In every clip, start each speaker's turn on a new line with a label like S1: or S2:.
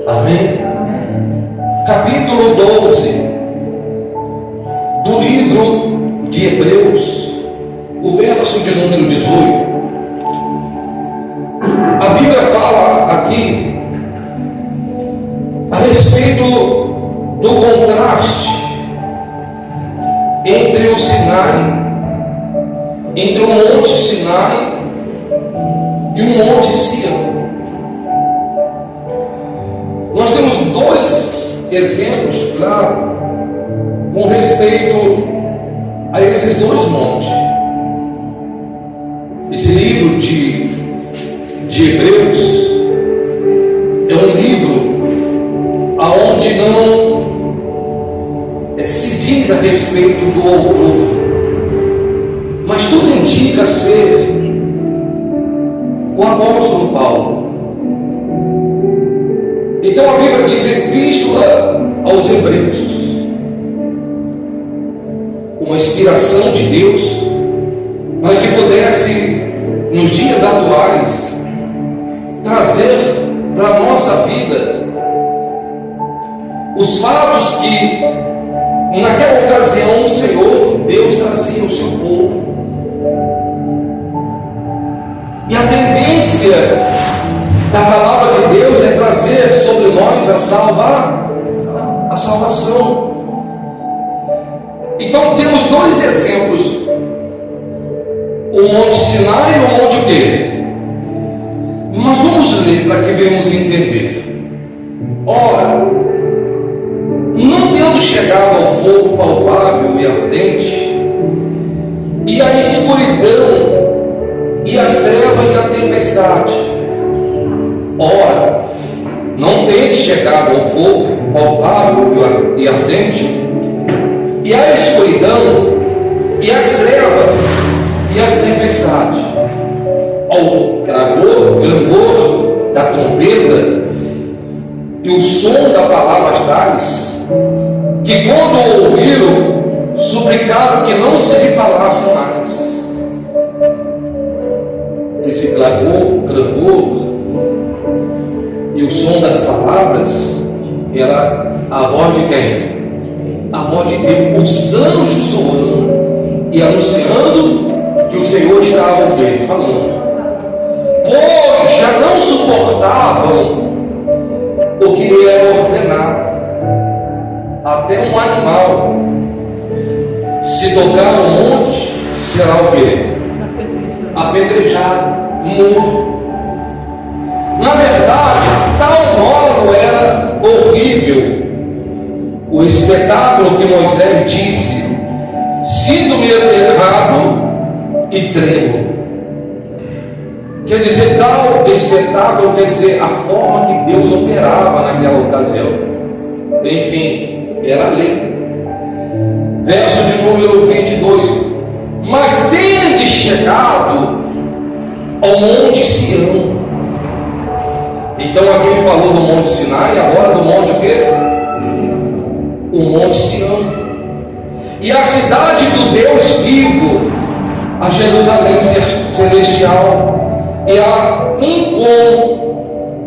S1: Amém? Capítulo 12 do livro de Hebreus, o verso de número 18. A Bíblia fala aqui a respeito do contraste entre o Sinai, entre o Monte Sinai e o Monte Sião. Nós temos dois exemplos, claro, com respeito a esses dois montes. Esse livro de Hebreus é um livro aonde não se diz a respeito do autor, mas tudo indica ser o apóstolo Paulo. Então a Bíblia diz Epístola aos Hebreus, uma inspiração de Deus para que pudesse, nos dias atuais, trazer para a nossa vida os fatos que naquela ocasião o Senhor Deus trazia ao seu povo. E a tendência da palavra de Deus é trazer sobre nós a salvação. Então temos dois exemplos: o Monte Sinai e o Monte quê? Mas vamos ler para que venhamos entender. Ora, não tendo chegado ao fogo palpável e ardente, e a escuridão, e as trevas e a tempestade. Ora, não tendo chegado ao fogo palpável e ardente, e a escuridão, e as trevas e as tempestades, ao clamor da trombeta e o som da palavra tais, que quando ouviram, suplicaram que não se lhe falasse mais. Esse clamor e o som das palavras era a voz de quem? A voz de Deus, os anjos soando e anunciando que o Senhor estava dele falando. Pois já não suportavam o que lhe era ordenado. Até um animal, se tocar no monte, será o quê? Apedrejado, morto. Na verdade, tal modo era horrível o espetáculo que Moisés disse: sinto-me aterrado e tremo. Quer dizer, tal espetáculo quer dizer a forma que Deus operava naquela ocasião. Enfim, era a lei. Verso de número 22. Mas tende chegado ao Monte Sião. Então aqui ele falou do Monte Sinai, agora do Monte o quê? O Monte Sião. E a cidade do Deus vivo, a Jerusalém celestial, e a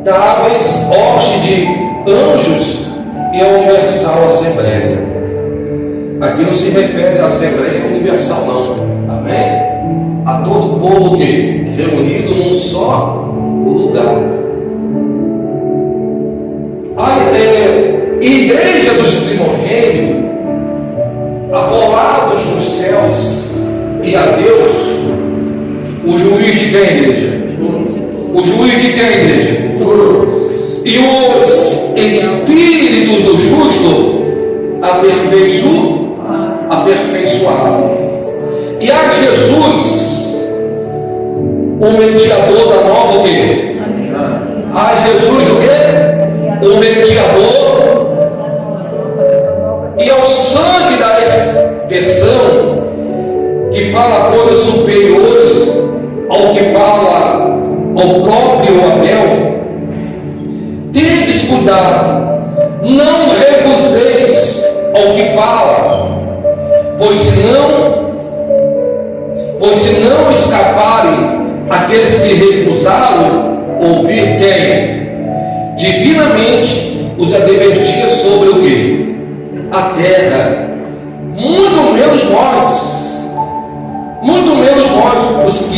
S1: incontáveis hoste de anjos e a universal Assembleia. Aqui não se refere à Assembleia Universal, não. Amém? A todo o povo que reunido num só lugar. A igreja dos primogênitos, arrolados nos céus, e a Deus, o juiz de quem, igreja? O juiz de quem, igreja? E os espíritos do justo aperfeiçoaram. E a Jesus, o mediador da nova o quê? A Jesus o quê? O mediador, e ao sangue da expiação, que fala coisas superiores ao que fala ao próprio Abel. Tendes cuidado, não recuseis ao que fala, pois se não escaparem aqueles que recusaram ouvir quem? Divinamente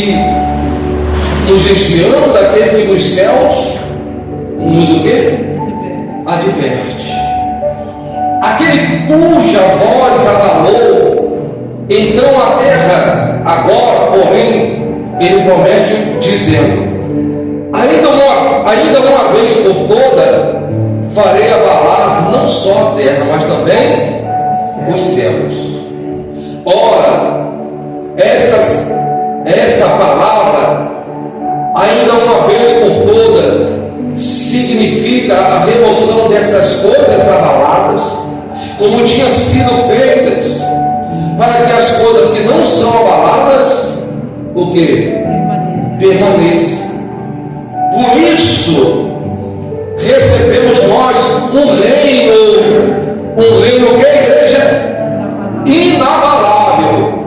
S1: que nos desviamos daquele que dos céus nos o quê? Adverte. Aquele cuja voz abalou, então a terra, agora, porém, ele promete dizendo: ainda uma vez por toda, farei abalar não só a terra, mas também os céus. Ora, esta palavra, ainda uma vez por toda, significa a remoção dessas coisas abaladas, como tinham sido feitas, para que as coisas que não são abaladas, o que? Permaneçam. Por isso, recebemos nós um reino que é igreja inabalável.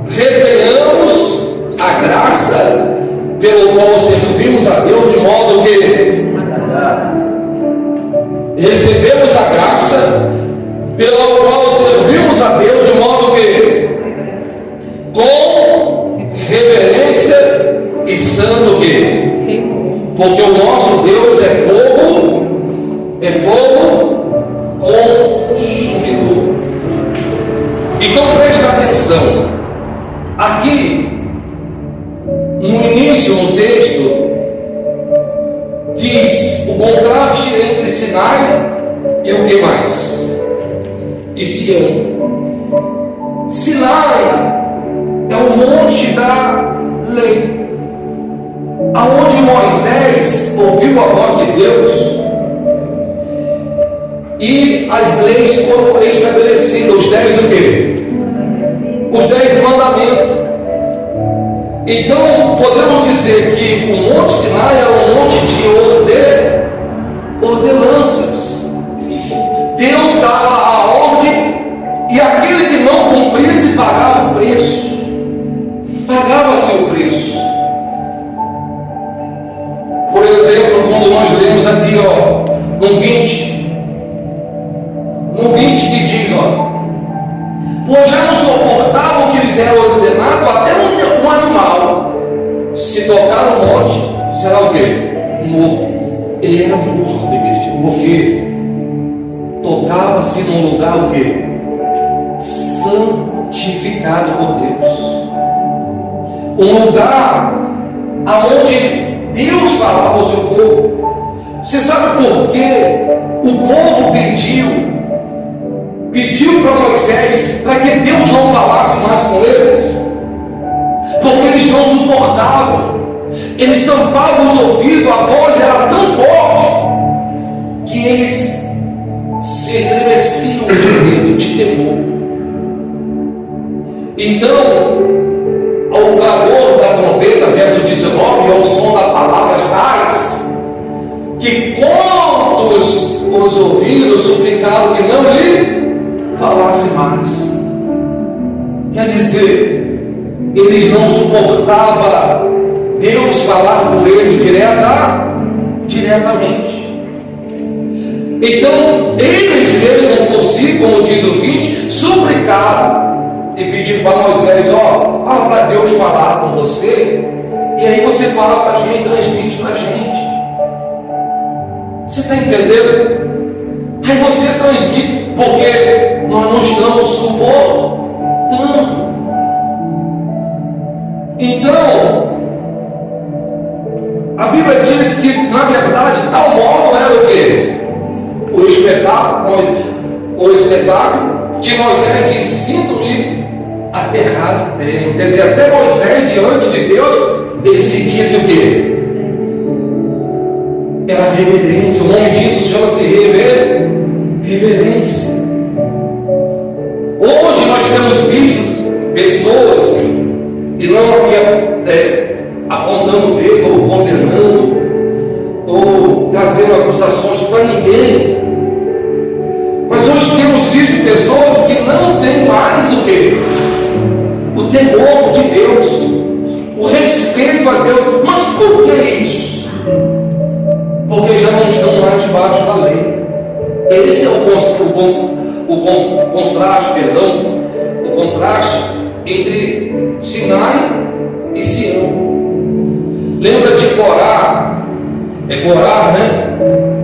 S1: Retenhamos a graça pelo qual servimos a Deus, de modo que recebemos a graça pela qual servimos a Deus, de modo que com reverência e santo que, porque o nosso Deus é fogo consumidor. Então preste atenção. Aqui no início, no texto, diz o contraste entre Sinai e o que mais? E Sião. Sinai é o monte da lei, aonde Moisés ouviu a voz de Deus e as leis foram estabelecidas, os 10 o quê? Os 10 mandamentos. Então podemos dizer que o Monte Sinai era um monte de ordenanças. Deus dava a ordem e aquele que não cumprisse pagava o preço. Pagava seu preço. Por exemplo, quando nós lemos aqui, no 20 que diz, pois já não suportavam o que lhes era ordenado, até um animal, se tocar no monte, será o quê? Morto. Ele era morto, igreja, porque tocava-se num lugar o quê? Santificado por Deus. Um lugar aonde Deus falava ao seu povo. Você sabe por que o povo pediu para Moisés para que Deus não falasse mais com eles? Porque eles não suportavam, eles tampavam os ouvidos, a voz era tão forte que eles se estremeciam de medo, de temor. Então, ao clamor da trombeta, verso 19, ao som da palavra tais, que quantos os ouvidos suplicaram que não lhe falasse mais. Quer dizer, eles não suportavam Deus falar com eles diretamente. Então, eles mesmos por si, como diz o 20, suplicaram e pediram para Moisés: fala para Deus falar com você, e aí você fala para a gente, transmite para a gente. Você está entendendo? Aí você transmite, porque nós não estamos suportando. Então, a Bíblia diz que, na verdade, tal modo era o quê? O espetáculo de Moisés diz: sinto-me aterrado. Quer dizer, até Moisés, diante de Deus, ele sentia-se o quê? Era reverência. O nome disso chama-se reverência. Hoje nós temos visto pessoas, e não apontando o dedo, ou condenando, ou trazendo acusações para ninguém, mas hoje temos visto pessoas que não têm mais o quê? O temor de Deus, o respeito a Deus. Mas por que isso? Porque já não estão mais debaixo da lei. Esse é o contraste entre Sinai e Sião. Lembra de Corá? É Corá, né?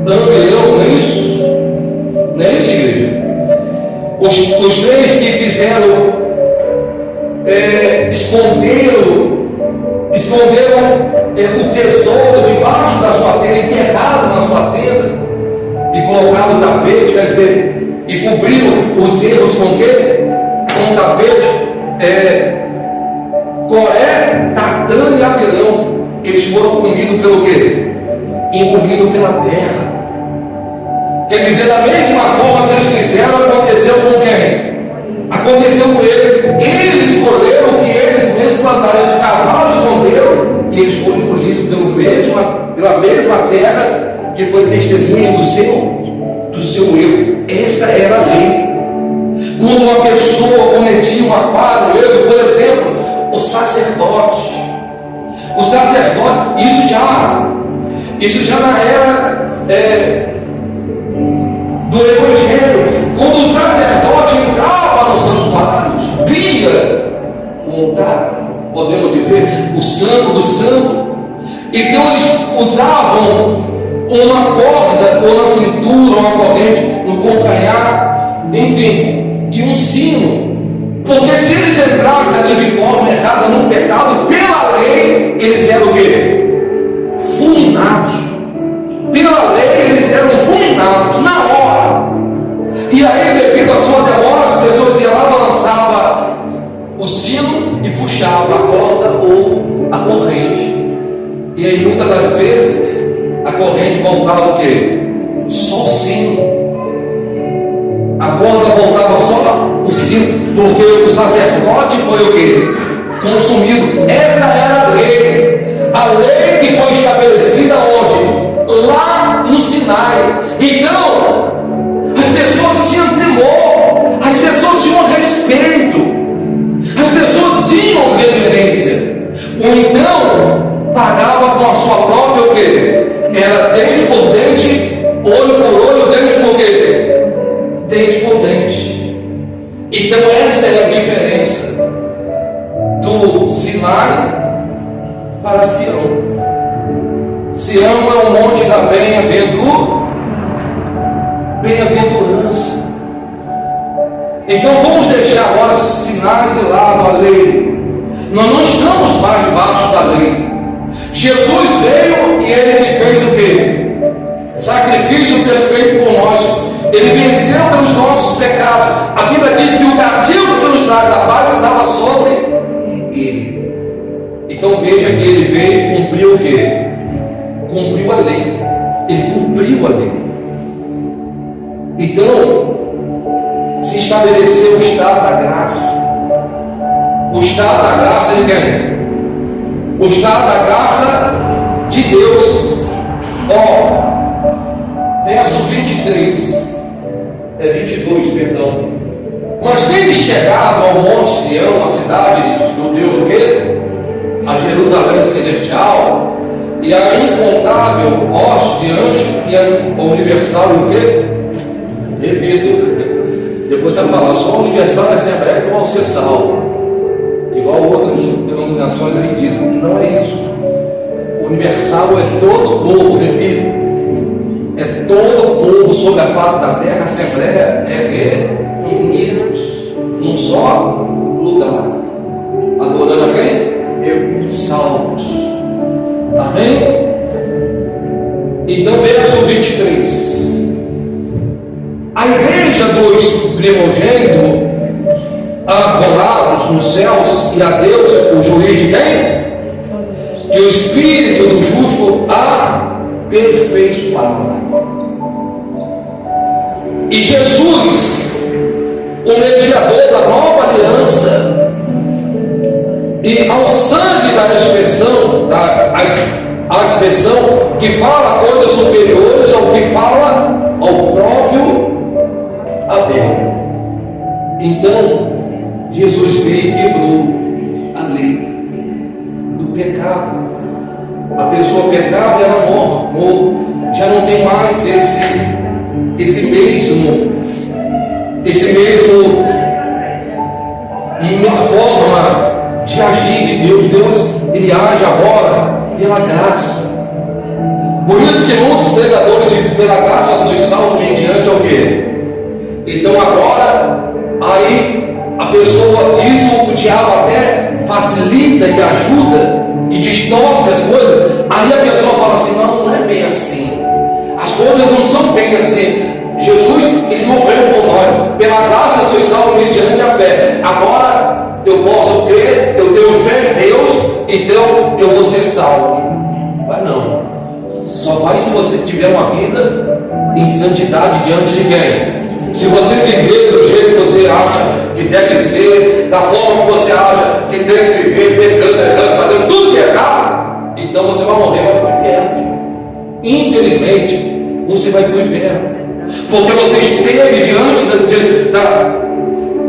S1: Lampião, não é isso? Não é isso, igreja? Os três que fizeram, esconderam o tesouro debaixo da sua tenda, enterrado na sua tenda, e colocaram o tapete, quer dizer, e cobriram os erros com o quê? Com o tapete. Coré, Datã e Abirão, eles foram comidos pelo quê? Engolidos pela terra. Quer dizer, da mesma forma que eles fizeram, aconteceu com quem? Aconteceu com ele. Eles escolheram o que eles mesmos plantaram, de cavalo esconderam, e eles foram engolidos pela mesma terra que foi testemunha do seu erro. Esta era a lei. Quando uma pessoa cometia uma falha, um erro, por exemplo, o sacerdote, isso já na era do Evangelho, quando o sacerdote entrava no santuário, subia o altar, podemos dizer, o santo do santo, então eles usavam uma corda, ou na cintura, uma corrente, no calcanhar, enfim, e um sino, porque se eles entrassem ali de forma errada no pecado, pela lei, eles eram o quê? Fulminados. Pela lei, eles eram fulminados na hora. E aí, devido à sua demora, as pessoas iam lá, balançavam o sino e puxavam a corda ou a corrente. E aí, muitas das vezes, a corrente voltava o quê? Só o sino. A corda voltava só o sino, porque o sacerdote foi o quê? Consumido. Essa era a lei que foi estabelecida onde? Lá no Sinai. Então, as pessoas tinham temor, as pessoas tinham respeito, as pessoas tinham reverência, ou então pagava com a sua própria o quê? Era dente por dente, olho por olho, dente por quê? Dente por dente. Então essa é a diferença do Sinai para Sião. Sião é o monte da bem-aventurança. Então vamos deixar agora Sinai de lado, a lei. Nós não estamos mais debaixo da lei. Jesus veio e ele se fez o quê? Sacrifício perfeito por nós. Ele venceu pelos nossos pecados. A Bíblia diz que o castigo que nos traz a paz estava sobre ele. Então veja que ele veio e cumpriu o quê? Cumpriu a lei. Ele cumpriu a lei. Então se estabeleceu o estado da graça. O estado da graça de quem? O estado da graça de Deus. Verso 23. 22, perdão. Mas tende chegado ao monte Sião, a cidade do Deus o quê? A Jerusalém celestial, e a incontável hoste de anjo, e a universal e o quê? Repito, depois vai falar, só a universal é Assembleia que vão ser salvos, igual outras denominações aí dizem. Não é isso. O universal é todo o povo, repito, é todo o povo sobre a face da terra. A Assembleia é unidos num só lugar, adorando a quem? Salvos. Amém? Então, verso 23. A igreja dos primogênitos arrolados nos céus, e a Deus, o juiz de quem? E o Espírito do justo aperfeiçoado. E Jesus, o mediador da nova aliança, e ao sangue da expressão, a expressão que fala coisas superiores ao que fala ao próprio Abel. Então, Jesus veio e quebrou a lei do pecado. A pessoa pecava e era morto. Já não tem mais esse mesmo forma de agir de Deus. Deus, ele age agora pela graça. Por isso que muitos pregadores dizem, pela graça sois salvos mediante ao quê? Então agora, aí a pessoa, isso o diabo até facilita e ajuda e distorce as coisas. Aí a pessoa fala assim, não é bem assim. As coisas não são bem assim. Jesus, ele morreu por nós. Pela graça sois salvos mediante a fé. Agora eu posso crer, eu tenho fé em Deus, então eu vou ser salvo. Mas não. Só vai se você tiver uma vida em santidade diante de quem? Se você viver do jeito que você acha que deve ser, da forma que você acha que tem que viver, pecando, errando, fazendo tudo que é errado, então você vai morrer, vai para o inferno. Infelizmente, você vai para o inferno. Porque você esteve diante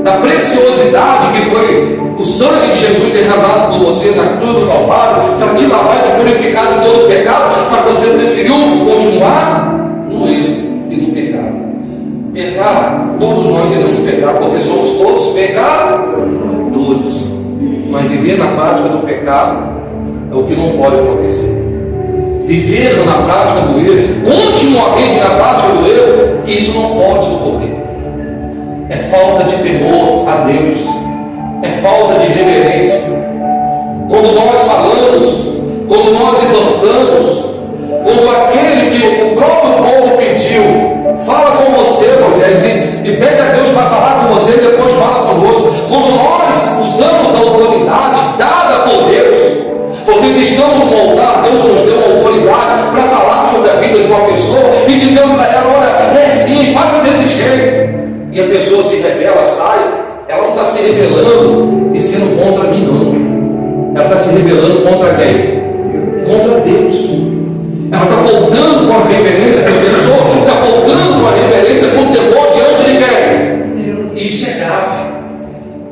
S1: da preciosidade que foi o sangue de Jesus derramado por você na cruz do Calvário, para te lavar e te purificar de todo o pecado, mas você preferiu continuar no erro e no pecado. Pecar, todos nós iremos pecar, porque somos todos pecadores. Mas viver na prática do pecado é o que não pode acontecer. Viver na prática do erro, continuamente na prática do erro, isso não pode ocorrer. É falta de temor a Deus, é falta de reverência. Quando nós falamos, quando nós exortamos, quando aquele que o próprio povo pediu, fala com você, Moisés, e pede a Deus para falar com você e depois fala conosco. Quando nós usamos a autoridade dada por Deus, porque se estamos no altar, Deus nos deu uma autoridade para falar sobre a vida de uma pessoa e dizendo para ela, olha, é assim, faça desse jeito. E a pessoa se rebela, sai, ela não está se rebelando e sendo contra mim, não. Ela está se rebelando contra quem? Contra Deus. Ela está faltando com a reverência, essa pessoa está faltando com a reverência, com o temor diante de quem? E isso é grave,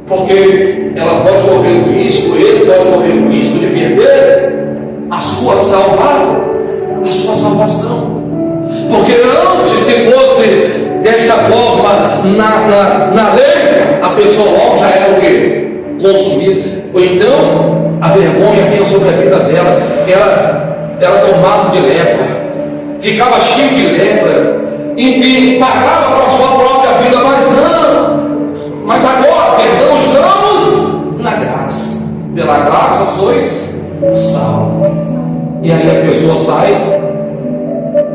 S1: porque ela pode correr o risco, ele pode correr o risco de perder a sua salvação. Porque antes, se fosse desta forma, na lei, a pessoa logo já era o quê? Consumida. Ou então, a vergonha vinha sobre a vida dela, era tomado de lepra, ficava cheio de lepra, enfim, pagava com a sua própria vida, mas agora, perdão, estamos na graça. Pela graça sois salvos. E aí a pessoa sai,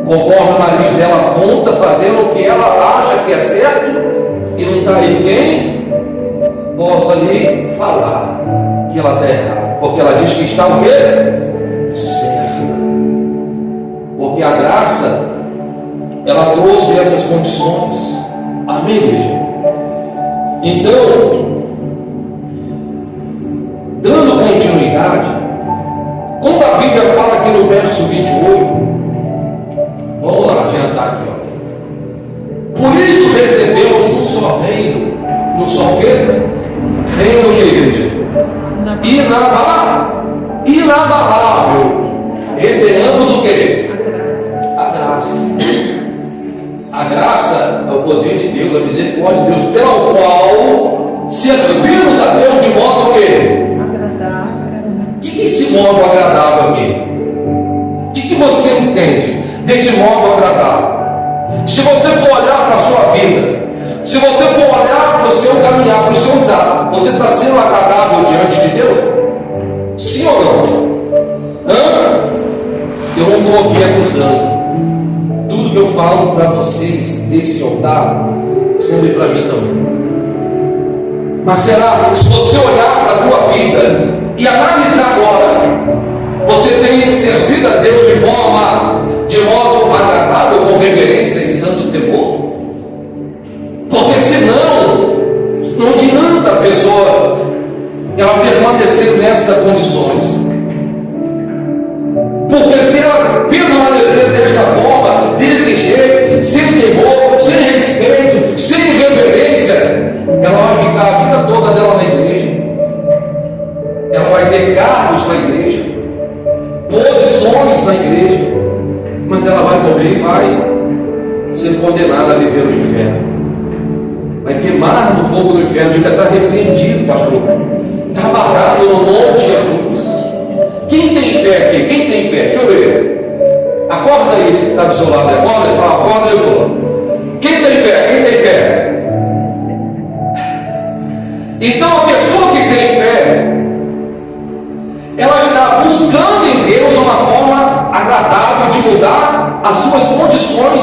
S1: conforme o nariz dela aponta, fazendo o que ela acha que é certo, e não está aí quem possa lhe falar que ela está errada, porque ela diz que está o quê? Certa. Porque a graça, ela trouxe essas condições. Amém, igreja? Então, dando continuidade, quando a Bíblia fala aqui no verso 28, vamos lá adiantar aqui, ó. Por isso recebemos um só reino, um só quê? Reino de igreja. Inabalável. Retenhamos o quê? A graça. A graça é o poder de Deus, a misericórdia de Deus, pela qual servimos a Deus de modo o quê? Agradável. O que é esse modo agradável aqui? O que você entende desse modo agradável? Se você for olhar para a sua vida, se você for olhar para o seu caminhar, para os seus atos, você está sendo agradável diante de Deus? Sim ou não? Eu não estou aqui acusando. Tudo que eu falo para vocês desse altar serve para mim também. Mas será, se você olhar para a tua vida e analisar agora, você tem servido a Deus de modo agradável, com reverência e santo temor? Porque senão, não adianta a pessoa ela permanecer nestas condições. Porque se ela permanecer desta forma, desse jeito, sem temor, sem respeito, sem reverência, ela vai ficar a vida toda dela na igreja. Ela vai ter cargos na igreja, posições na igreja, mas ela vai morrer e vai ser condenada a viver no inferno. Vai queimar no fogo do inferno, ainda está repreendido, pastor. Está amarrado no monte Jesus. Quem tem fé aqui? Quem tem fé? Deixa eu ver. Acorda aí, se está do seu lado. Acorda e fala, acorda e fala. Quem tem fé? Quem tem fé? Então a pessoa que tem fé, ela está buscando em Deus uma forma agradável de mudar as suas condições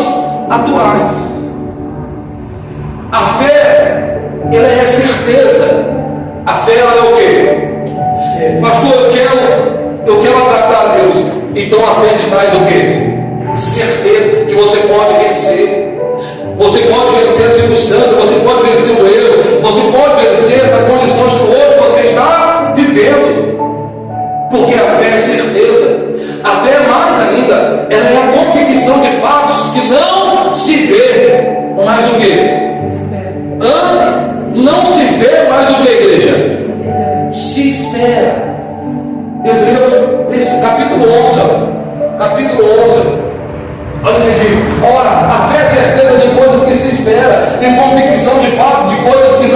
S1: atuais. A fé, ela é certeza. A fé, ela é o quê? Pastor, eu quero agradar a Deus. Então a fé te traz o quê? Certeza que você pode vencer. Você pode vencer a circunstância, você pode vencer o erro, você pode vencer essa condição que hoje você está vivendo. Porque a fé é certeza. A fé é mais ainda, ela é a convicção de fatos que não se vê, mas o quê? Não se vê mais o que, igreja? Se espera. Hebreus, capítulo 11. Capítulo 11. Olha o que diz. Ora, a fé é certeza de coisas que se espera, e convicção de fato de coisas que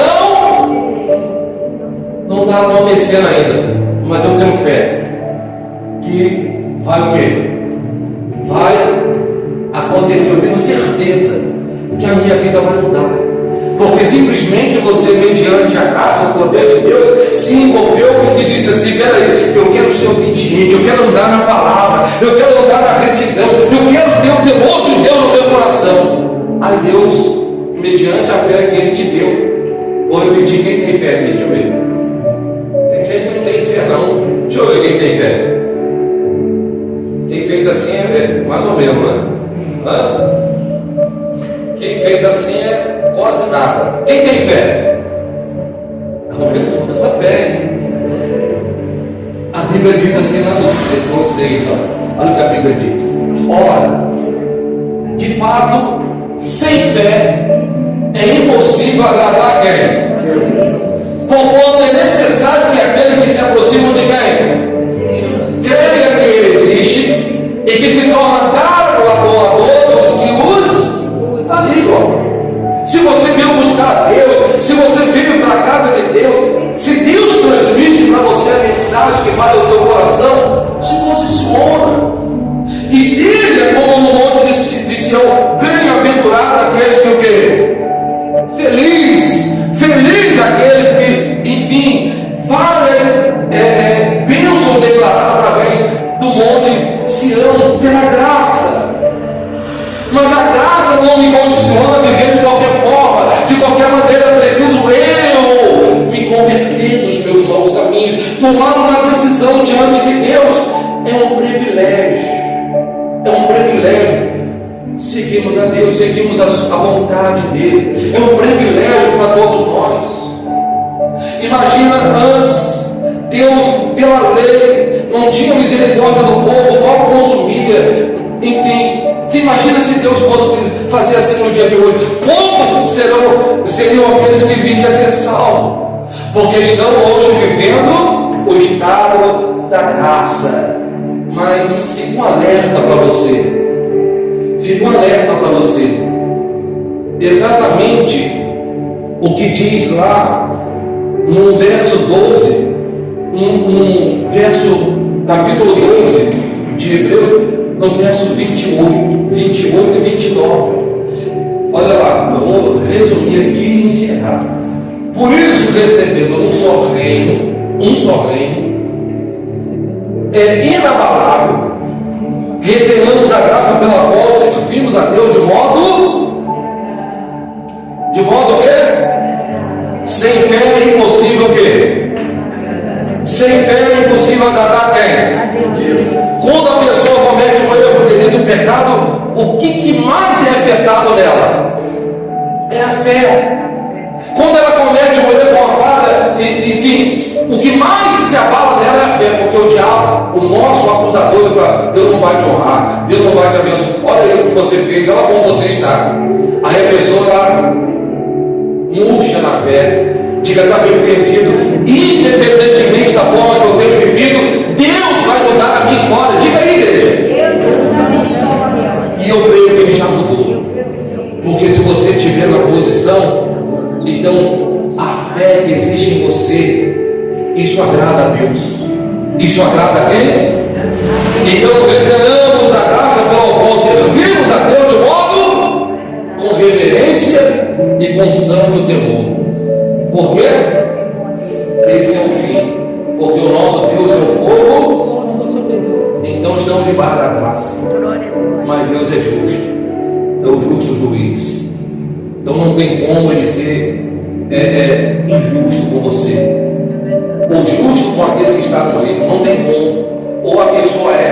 S1: não está acontecendo ainda. Mas eu tenho fé que vai o quê? Vai acontecer. Eu tenho certeza que a minha vida vai mudar. Porque simplesmente você, mediante a graça, o poder de Deus, se envolveu e disse assim: peraí, eu quero ser obediente, eu quero andar na palavra, eu quero andar na retidão, eu quero ter o temor de Deus no meu coração. Aí Deus, mediante a fé que Ele te deu, vou repetir: quem tem fé aqui? Deixa eu ver. Tem gente que não tem fé, não. Deixa eu ver quem tem fé. Quem fez assim é mais ou menos, né? Quem fez assim é quase nada. Quem tem fé? Ao menos com essa fé. A Bíblia diz assim lá no 6, olha o que a Bíblia diz. Ora, de fato, sem fé é impossível agradar a quem? Porquanto é necessário que aquele que se aproxima de quem? Creia que Ele existe e que se torna galardoador dos que os amigam. Se você veio buscar a Deus, se você veio para a casa de Deus, se Deus transmite para você a mensagem que vai ao teu coração, se posiciona. Esteja como no monte de Sião, bem-aventurado aqueles que o quê? Feliz aqueles que, enfim, várias bênçãos declaradas através do monte Sião, pela graça. Mas a graça não me condiciona a viver de qualquer forma, de qualquer maneira. Preciso eu me converter nos meus novos caminhos, tomar uma decisão diante de Deus. É um privilégio, seguirmos a Deus, seguirmos a vontade dEle. É um privilégio para todos nós. Imagina antes, Deus pela lei não tinha misericórdia do povo, mal consumia, enfim. Você imagina se Deus fosse fazer assim no dia de hoje? Poucos seriam aqueles que viriam a ser salvos, porque estão hoje vivendo o estado da graça. Mas fica um alerta para você. Fica um alerta para você. Exatamente o que diz lá no verso 12, no verso capítulo 12 de Hebreus, no verso 28 e 29. Olha lá, eu vou resumir aqui e encerrar. Por isso, recebendo um só reino, é inabalável, retenhamos a graça pela qual servimos a Deus de modo o quê? Sem fé é impossível o quê? Sem fé é impossível agradar quem? Quando a pessoa comete um erro, delito, um pecado, o que mais é afetado nela? É a fé. Quando ela comete um erro, uma falha, enfim, o que mais se abala nela é a fé, porque o diabo, o nosso acusador, ele fala: Deus não vai te honrar, Deus não vai te abençoar, olha aí o que você fez, olha como você está. Aí a pessoa está murcha na fé, diga: está repreendido, independentemente da forma que eu tenho vivido, Deus vai mudar a minha história. Diga aí, igreja. E eu creio que Ele já mudou, porque se você estiver na posição, então a fé que existe em você, isso agrada a Deus. Isso agrada a quem? Então revelamos a graça pela qual servimos a Deus de modo com reverência e com santo temor. Por quê? Esse é o fim. Porque o nosso Deus é o fogo. Então estamos debaixo da graça. Mas Deus é justo. É o justo juiz. Então não tem como ele ser injusto com você. Ou justo com aquele que está com ele. Não tem como. Ou a pessoa é